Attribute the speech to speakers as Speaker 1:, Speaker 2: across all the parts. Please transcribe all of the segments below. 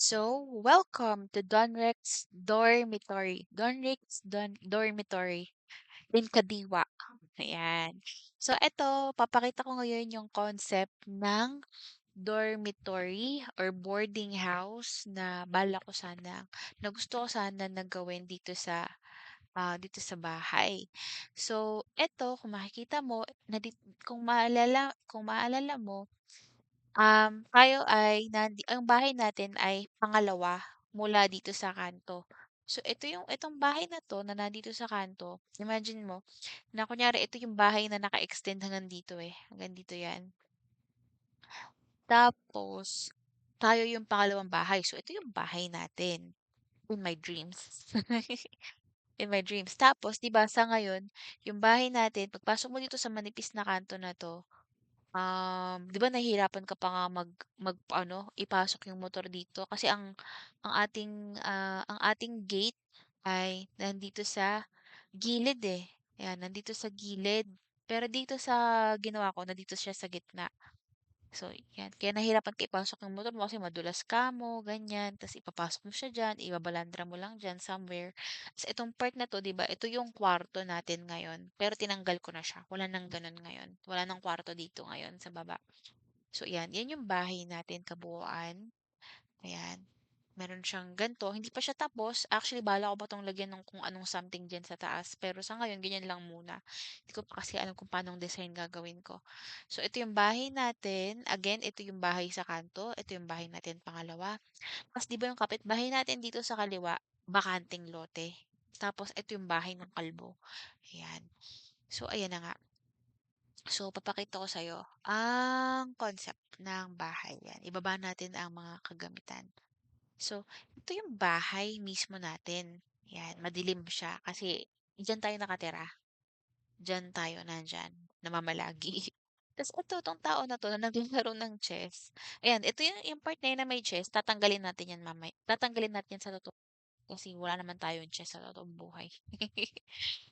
Speaker 1: Welcome to Donrex Dormitory. Dormitory in Kadiwa. Ayan. Eto, papakita ko ngayon yung concept ng dormitory or boarding house na na gusto ko sana na gawin dito sa bahay. Eto, kung makikita mo, kung maalala mo, tayo ay ang bahay natin ay pangalawa mula dito sa kanto. Itong bahay na 'to na nandito sa kanto, imagine mo na kunyari ito yung bahay na naka-extend hanggang dito, hanggang dito 'yan. Tapos tayo yung pangalawang bahay, so ito yung bahay natin in my dreams. In my dreams. Tapos 'di ba sa ngayon, yung bahay natin pagpasok mo dito sa manipis na kanto na 'to. 'Di ba nahihirapan ka pa nga mag-ano, ipasok yung motor dito kasi ang ating gate ay nandito sa gilid, Ayan, nandito sa gilid. Pero dito sa ginawa ko, nandito siya sa gitna. So, 'yan. Kaya nahirapan ka ipasok yung motor mo kasi madulas ka mo, ganyan. Tapos ipapasok mo siya diyan, ibabalandra mo lang diyan somewhere. Tapos itong part na 'to, 'di ba, ito yung kwarto natin ngayon. Pero tinanggal ko na siya. Wala nang gano'n ngayon. Wala nang kwarto dito ngayon sa baba. So, 'yan. 'Yan yung bahay natin kabuuan. Ayan. Meron siyang ganito. Hindi pa siya tapos. Actually, bala ko ba itong lagyan ng kung anong something dyan sa taas. Pero sa ngayon, ganyan lang muna. Hindi ko pa kasi alam kung paanong design gagawin ko. So, ito yung bahay natin. Again, ito yung bahay sa kanto. Ito yung bahay natin pangalawa. Tapos, di ba yung kapitbahay natin dito sa kaliwa, bakanting lote. Tapos, ito yung bahay ng kalbo. Ayan. So, ayan na nga. So, papakita ko sa'yo ang concept ng bahay. Yan. Ibaba natin ang mga kagamitan. So, ito yung bahay mismo natin. Yan, madilim siya kasi diyan tayo nakatira. Diyan tayo nandyan, namamalagi. Tapos ito, itong tao na to na naglalaro ng chess. Ayan, ito yung part na yun na may chess. Tatanggalin natin yan mamay. Tatanggalin natin yan sa totoo. Kasi wala naman tayong chess sa totoong buhay.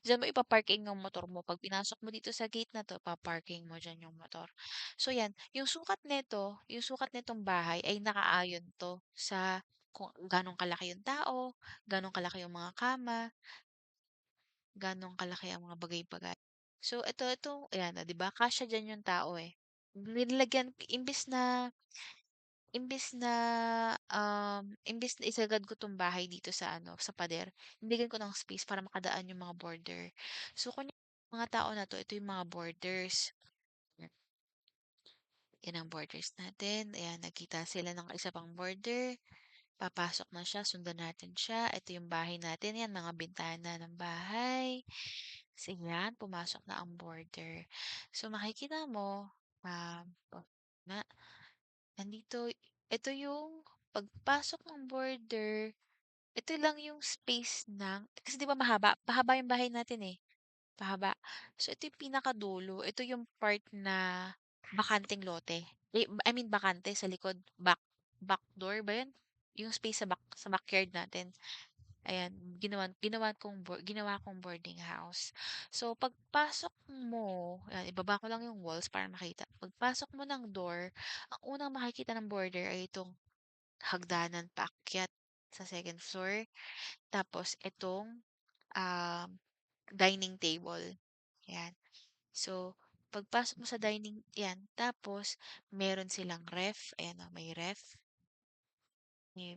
Speaker 1: Diyan mo ipaparking yung motor mo. Pag pinasok mo dito sa gate na to, paparking mo dyan yung motor. So yan, yung sukat nitong bahay ay nakaayon to sa kung ganong kalaki yung tao, ganong kalaki yung mga kama, ganong kalaki ang mga bagay-bagay. So ito, ayan, 'di ba? Kasya diyan yung tao eh. Nilagyan, imbes na isagad ko 'tong bahay dito sa ano, sa pader, binigyan ko ng space para makadaan yung mga border. So, kunyari mga tao na 'to, ito yung mga borders. Yan ang borders natin. Ayan, nagkita sila ng isa pang border. Papasok na siya, sundan natin siya. Ito yung bahay natin. Yan, mga bintana ng bahay. So, yan, pumasok na ang border. So, makikita mo, oh, na, nandito, ito yung pagpasok ng border, ito lang yung space ng, kasi di ba pahaba yung bahay natin pahaba. So, ito yung pinakadulo, ito yung part na bakanteng lote. I mean, bakante sa likod, back door ba yun? Yung space sa backyard natin. Ayan, ginawa kong boarding house. So, pagpasok mo, ayan, ibaba ko lang yung walls para makita. Pagpasok mo ng door, ang unang makikita ng border ay itong hagdanan paakyat sa second floor. Tapos, itong um, dining table. Ayan. So, pagpasok mo sa dining, yan. Tapos, meron silang ref. Ayan o, may ref. May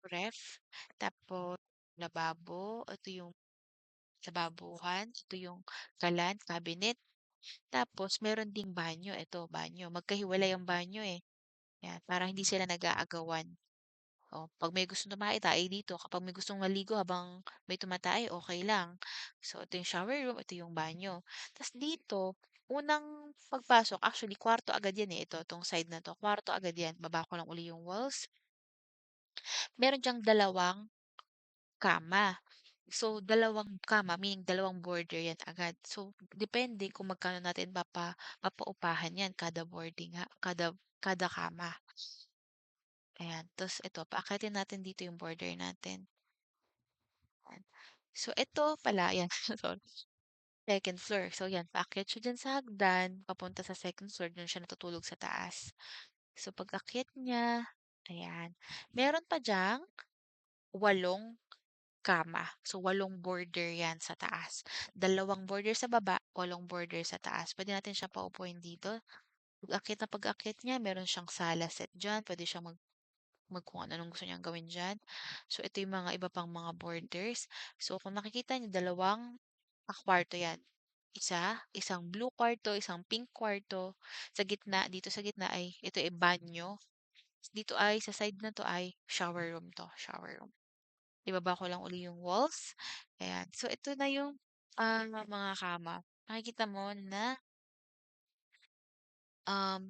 Speaker 1: ref. Tapos, lababo. Ito yung lababuhan. Ito yung kalan, cabinet. Tapos, meron ding banyo. Ito, banyo. Magkahiwalay ang banyo Yan, para hindi sila nag-aagawan. O, pag may gustong tumae, tae dito. Kapag may gustong maligo habang may tumatay, okay lang. So, ito yung shower room, ito yung banyo. Tapos dito, unang pagpasok, actually, kwarto agad yan Ito, itong side na to. Kwarto agad yan. Baba ko lang uli yung walls. Meron diyang dalawang kama. So, dalawang kama, meaning dalawang border yan agad. So, depende kung magkano natin papaupahan yan kada boarding ha, kada kama. Ayan. Tapos ito, paakyatin natin dito yung border natin. Ayan. So, ito pala, yan. Sorry. Second floor. So, yan. Paakyat siya dyan sa hagdan, papunta sa second floor, dun siya natutulog sa taas. So, pag akyat niya, ayan. Meron pa diyang 8 kama. So, 8 border 'yan sa taas. 2 border sa baba, 8 border sa taas. Puwede natin siyang paupuin dito. Pag-akyat na pag-akyat niya meron siyang sala set diyan, puwede siyang kung ano-anong gusto niyang gawin diyan. So, ito yung mga iba pang mga borders. So, kung nakikita niyo dalawang, kwarto 'yan. Isang blue kwarto, isang pink kwarto. Dito sa gitna ay ito ay banyo. Dito ay sa side na 'to ay shower room 'to, shower room. Ibaba ko lang uli yung walls, ayan. So, ito na yung, mga kama. Makikita mo na, um,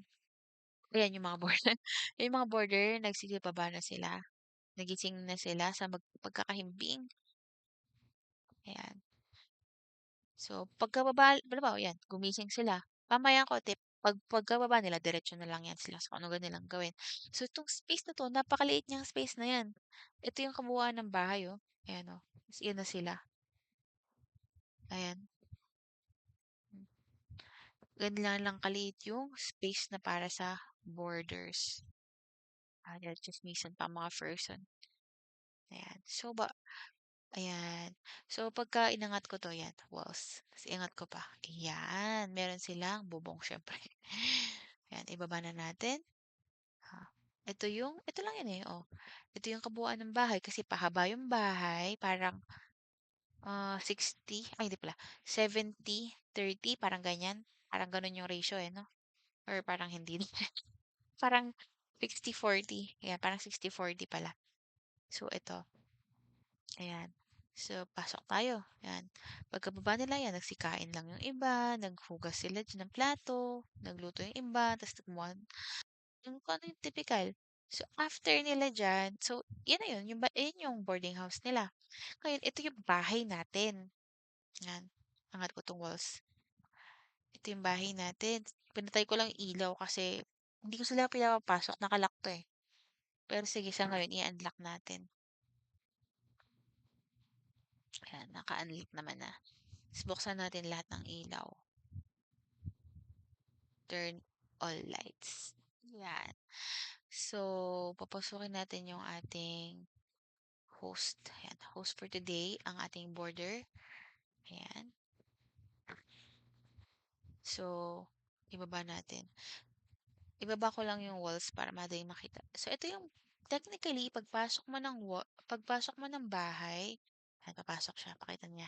Speaker 1: ayan yung mga border yung mga border nagsisibaba na sila, nagising na sila sa pagkakahimbing, ayan. So, halimbawa 'yan, gumising sila, mamaya konti pagkababa nila diretso na lang 'yan sila sa kung ano nilang gawin. So, itong space na 'to, napakaliit niyang space na 'yan. Ito yung kabuuan ng bahay, oh, ayan, oh, ta's 'yan na sila, ayan. Ganyan lang kaliit yung space na para sa borders. Dahil tsismisan pa ang mga person. Ayan. Ayan. So, pagka inangat ko to, yan, walls. Tapos ingat ko pa. Ayan. Meron silang bubong, syempre. Ayan, ibaba na natin. Ito lang yan eh, oh. Ito yung kabuuan ng bahay kasi pahaba yung bahay, parang 60, ay hindi pala, 70-30, parang ganyan. Parang ganun yung ratio eh, no? Or parang hindi. Parang 60-40, ayan parang 60-40 pala. So ito, ayan. So pasok tayo, ayan. Pagkababa nila yan nagsikain lang yung iba, naghugas sila diyan ng plato, nagluto yung iba, ta's gumawa yung kung ano yung tipikal. So after nila diyan, so yan na yun, yun yung boarding house nila. Ngayon ito yung bahay natin, yan. Angat ko 'tong walls. Ito yung bahay natin. Pinatay ko lang yung ilaw kasi hindi ko sila pinapapasok, naka 'to, eh. Pero sige sa ngayon i-unlock natin. Ayan, naka-unlock naman na. Ta's buksan natin lahat ng ilaw. Turn all lights. Yan. So, papasukin natin yung ating host. Ayan, host for today, ang ating border. Ayan. So, ibaba natin. Ibaba ko lang yung walls para madaling makita. So, ito yung technically, pagpasok mo ng bahay, ayan, papasok siya, pakita niya.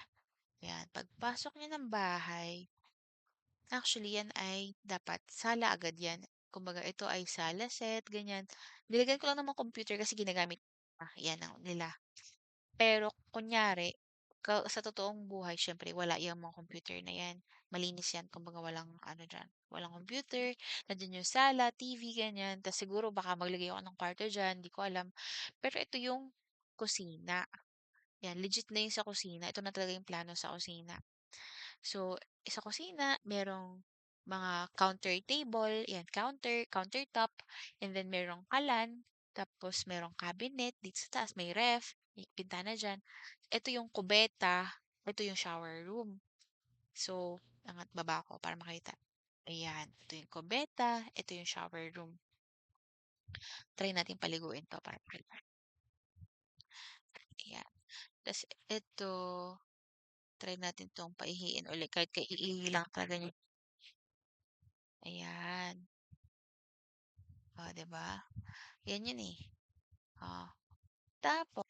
Speaker 1: Ayan, pagpasok niya ng bahay, actually, yan ay dapat sala agad yan. Kumbaga, ito ay sala set, ganyan. Nilagyan ko lang naman computer kasi ginagamit yan ang nila. Pero, kunyari, sa totoong buhay, syempre, wala yung mga computer na yan. Malinis yan. Kumbaga, walang ano dyan. Walang computer. Nandiyan yung sala, TV, ganyan. Tapos siguro baka maglagay ako ng kwarto dyan. Di ko alam. Pero ito yung kusina. Yan, legit na yung sa kusina. Ito na talaga yung plano sa kusina. So, sa kusina, merong mga counter table, yan, countertop, and then merong kalan, tapos merong cabinet, dito sa taas may ref, may bintana dyan. Ito yung kubeta, ito yung shower room. So, angat baba ko para makita. Ayan, ito yung kubeta, ito yung shower room. Try natin paliguin to para makita. Ayan. Tapos ito, try natin tong paihiin ulit kahit kaiihi lang talaga niya. Ayan. O, 'di ba? Yan yun eh. Oh, tapos,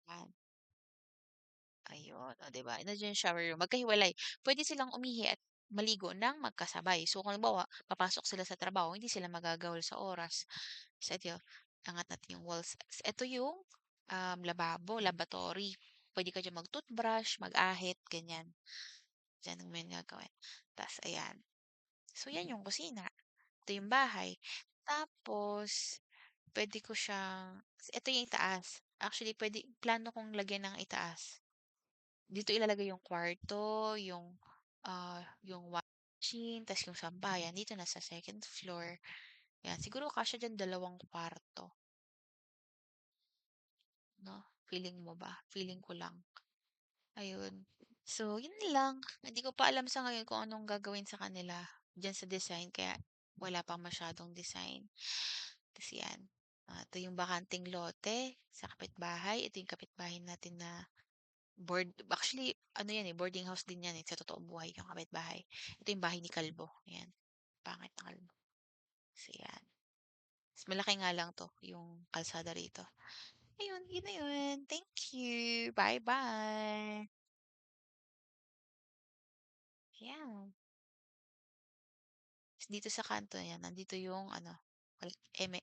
Speaker 1: yan. Ayun, oh, 'di ba? Nandiyan yung shower room. Magkahiwalay. Pwede silang umihi at maligo ng magkasabay. So, kung halimbawa, papasok sila sa trabaho, hindi sila magagawal sa oras. So, ito, angat natin yung walls. Ito yung lavatory. Pwede ka dyan mag-toothbrush, mag-ahit, ganyan. Diyan mo yung gagawin. Tapos, ayan. So, yan yung kusina. Ito yung bahay. Tapos, puwede ko siyang ito yung itaas. Actually, plano kong lagyan ng itaas. Dito ilalagay yung kwarto, yung washing machine, tas yung sampayan dito na sa second floor. Yan, siguro kasya diyan 2 kwarto, 'no? Feeling mo ba? Feeling ko lang. Ayun. So, yun lang. Hindi ko pa alam sa ngayon kung anong gagawin sa kanila diyan sa design kaya wala pang masyadong design. Tas 'yan, ito yung bakanteng lote sa kapitbahay. Ito yung kapitbahay natin na actually ano 'yan, eh, boarding house din 'yan, eh, sa totoong buhay yung kapitbahay. Ito yung bahay ni kalbo, ayan, pangit na kalbo. So 'yan, mas malaki nga lang 'to, yung kalsada rito. Ayun, yun na yun. Thank you. Bye-bye. Ayan. Dito sa kanto 'yan, nandito yung ano, eme.